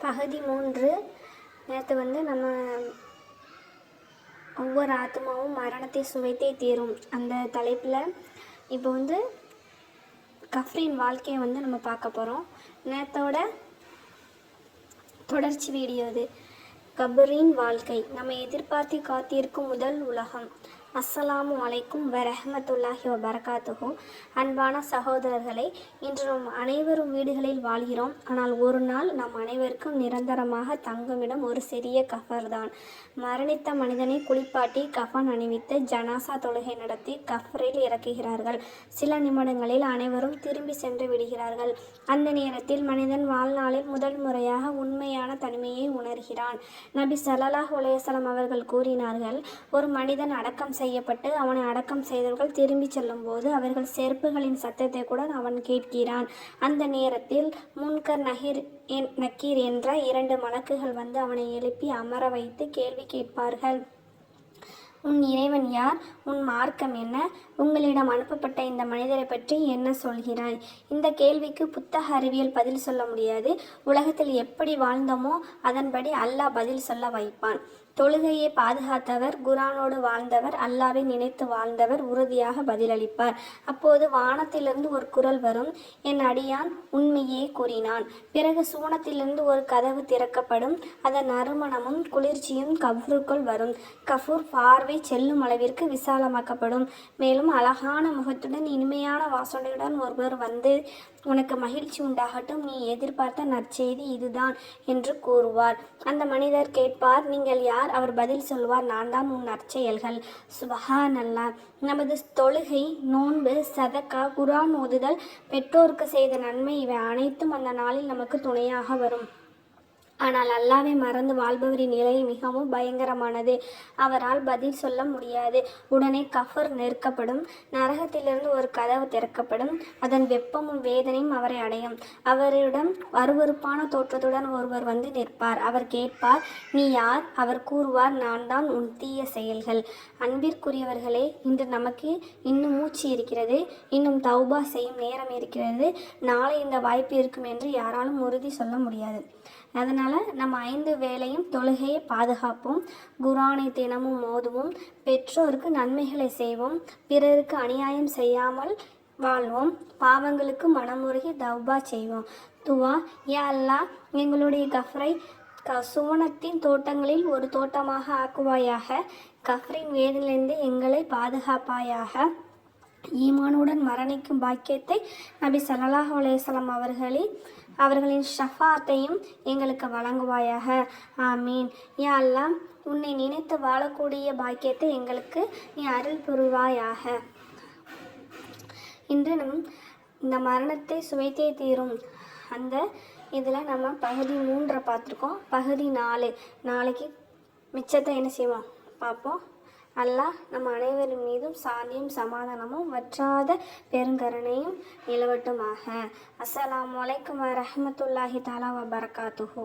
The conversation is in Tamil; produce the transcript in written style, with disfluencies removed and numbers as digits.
பகுதி 3. நேற்று நம்ம ஒவ்வொரு ஆத்மாவும் மரணத்தை சுவைத்தே தீரும் அந்த தலைப்பில் இப்போ கஃப்ரின் வாழ்க்கையை நம்ம பார்க்க போகிறோம். நேற்றோட தொடர்ச்சி வீடியோ இது. கபரின் வாழ்க்கை நம்ம எதிர்பார்த்து காத்திருக்கும் முதல் உலகம். அஸ்ஸலாமு அலைக்கும் வரஹ்மத்துல்லாஹி வபரகாத்துஹு. அன்பான சகோதரர்களே, இன்று நாம் அனைவரும் வீடுகளில் வாழ்கிறோம். ஆனால் ஒரு நாள் நம் அனைவருக்கும் நிரந்தரமாக தங்குமிடம் ஒரு சிறிய கஃபர் தான். மரணித்த மனிதனை குளிப்பாட்டி கஃன் அணிவித்து ஜனாசா தொழுகை நடத்தி கஃரில் இறக்குகிறார்கள். சில நிமிடங்களில் அனைவரும் திரும்பி சென்று விடுகிறார்கள். அந்த நேரத்தில் மனிதன் வாழ்நாளில் முதல் முறையாக உண்மையான தனிமையை உணர்கிறான். நபி ஸல்லல்லாஹு அலைஹி வஸல்லம் அவர்கள் கூறினார்கள், ஒரு மனிதன் அடக்கம் செய்யப்பட்டு அவனை அடக்கம் செய்தவர்கள் திரும்பி செல்லும் போது அவர்கள் செருப்புகளின் சத்தத்தை கூட அவன் கேட்கிறான். அந்த நேரத்தில் முன்கர் நக்கீர் என்ற 2 மலக்குகள் அவனை எழுப்பி அமர வைத்து கேள்வி கேட்பார்கள். உன் இறைவன் யார்? உன் மார்க்கம் என்ன? உங்களிடம் அனுப்பப்பட்ட இந்த மனிதரை பற்றி என்ன சொல்கிறாய்? இந்த கேள்விக்கு புத்தக அறிவியல் பதில் சொல்ல முடியாது. உலகத்தில் எப்படி வாழ்ந்தோமோ அதன்படி அல்லாஹ் பதில் சொல்ல வைப்பான். தொழுகையை பாதுகாத்தவர், குரானோடு வாழ்ந்தவர், அல்லாவை நினைத்து வாழ்ந்தவர் உறுதியாக பதிலளிப்பார். அப்போது வானத்திலிருந்து ஒரு குரல் வரும், என் அடியான் உண்மையே கூறினான். பிறகு சூனத்திலிருந்து ஒரு கதவு திறக்கப்படும். அதன் நறுமணமும் குளிர்ச்சியும் கஃபூருக்குள் வரும். கஃபூர் பார்வை செல்லும் அளவிற்கு விசாலமாக்கப்படும். மேலும் அழகான முகத்துடன் இனிமையான வாசனையுடன் ஒருவர் உனக்கு மகிழ்ச்சி உண்டாகட்டும், நீ எதிர்பார்த்த நற்செய்தி இதுதான் என்று கூறுவார். அந்த மனிதர் கேட்பார், நீங்கள் யார்? அவர் பதில் சொல்வார், நான் தான் உன் நற்செயல்கள். சுப்ஹானல்லாஹ். நமது தொழுகை, நோன்பு, சதக்கா, குர்ஆன் ஓதுதல், பெற்றோருக்கு செய்த நன்மை இவை அனைத்தும் அந்த நாளில் நமக்கு துணையாக வரும். ஆனால் அல்லாவை மறந்து வாழ்பவரின் நிலை மிகவும் பயங்கரமானது. அவரால் பதில் சொல்ல முடியாது. உடனே கஃபர் நெருக்கப்படும். நரகத்திலிருந்து ஒரு கதவு திறக்கப்படும். அதன் வெப்பமும் வேதனையும் அவரை அடையும். அவரிடம் அருவருப்பான தோற்றத்துடன் ஒருவர் நிற்பார். அவர் கேட்பார், நீ யார்? அவர் கூறுவார், நான் தான் உன் தீய செயல்கள். அன்பிற்குரியவர்களே, இன்று நமக்கு இன்னும் மூச்சு இருக்கிறது, இன்னும் தௌபா செய்யும் நேரம் இருக்கிறது. நாளை இந்த வாய்ப்பு இருக்கும் என்று யாராலும் உறுதி சொல்ல முடியாது. அதனால் நம்ம 5 வேளையும் தொழுகையை பாதுகாப்போம், குர்ஆனை தினமும் ஓதுவோம், பெற்றோருக்கு நன்மைகளை செய்வோம், பிறருக்கு அநியாயம் செய்யாமல் வாழ்வோம், பாவங்களுக்கு மனமுருகி தௌபா செய்வோம். துவா: யா அல்லாஹ், எங்களுடைய கஃரை சுவனத்தின் தோட்டங்களில் ஒரு தோட்டமாக ஆக்குவாயாக. கஃரின் வேதிலிருந்து எங்களை பாதுகாப்பாயாக. ஈமானுடன் மரணிக்கும் பாக்கியத்தை நபி ஸல்லல்லாஹு அலைஹி வஸல்லம் அவர்களின் ஷஃபாத்தையும் எங்களுக்கு வழங்குவாயாக. ஆமீன். யா அல்லாஹ், உன்னை நினைத்து வாழக்கூடிய பாக்கியத்தை எங்களுக்கு நீ அருள் புரிவாயாக. இன்று இந்த மரணத்தை சுவைத்தே தீரும் அந்த இதில் நம்ம பகுதி 3 பார்த்துருக்கோம். பகுதி 4 நாளைக்கு மிச்சத்தை என்ன செய்வோம் பார்ப்போம். அல்லாஹ் நம் அனைவரின் மீதும் சாந்தியும் சமாதானமும் வற்றாத பெருங்கருணையும் நிலவட்டுமாக. அஸ்ஸலாமு அலைக்கும் வரஹ்மத்துல்லாஹி தஆலா வபரகாத்துஹு.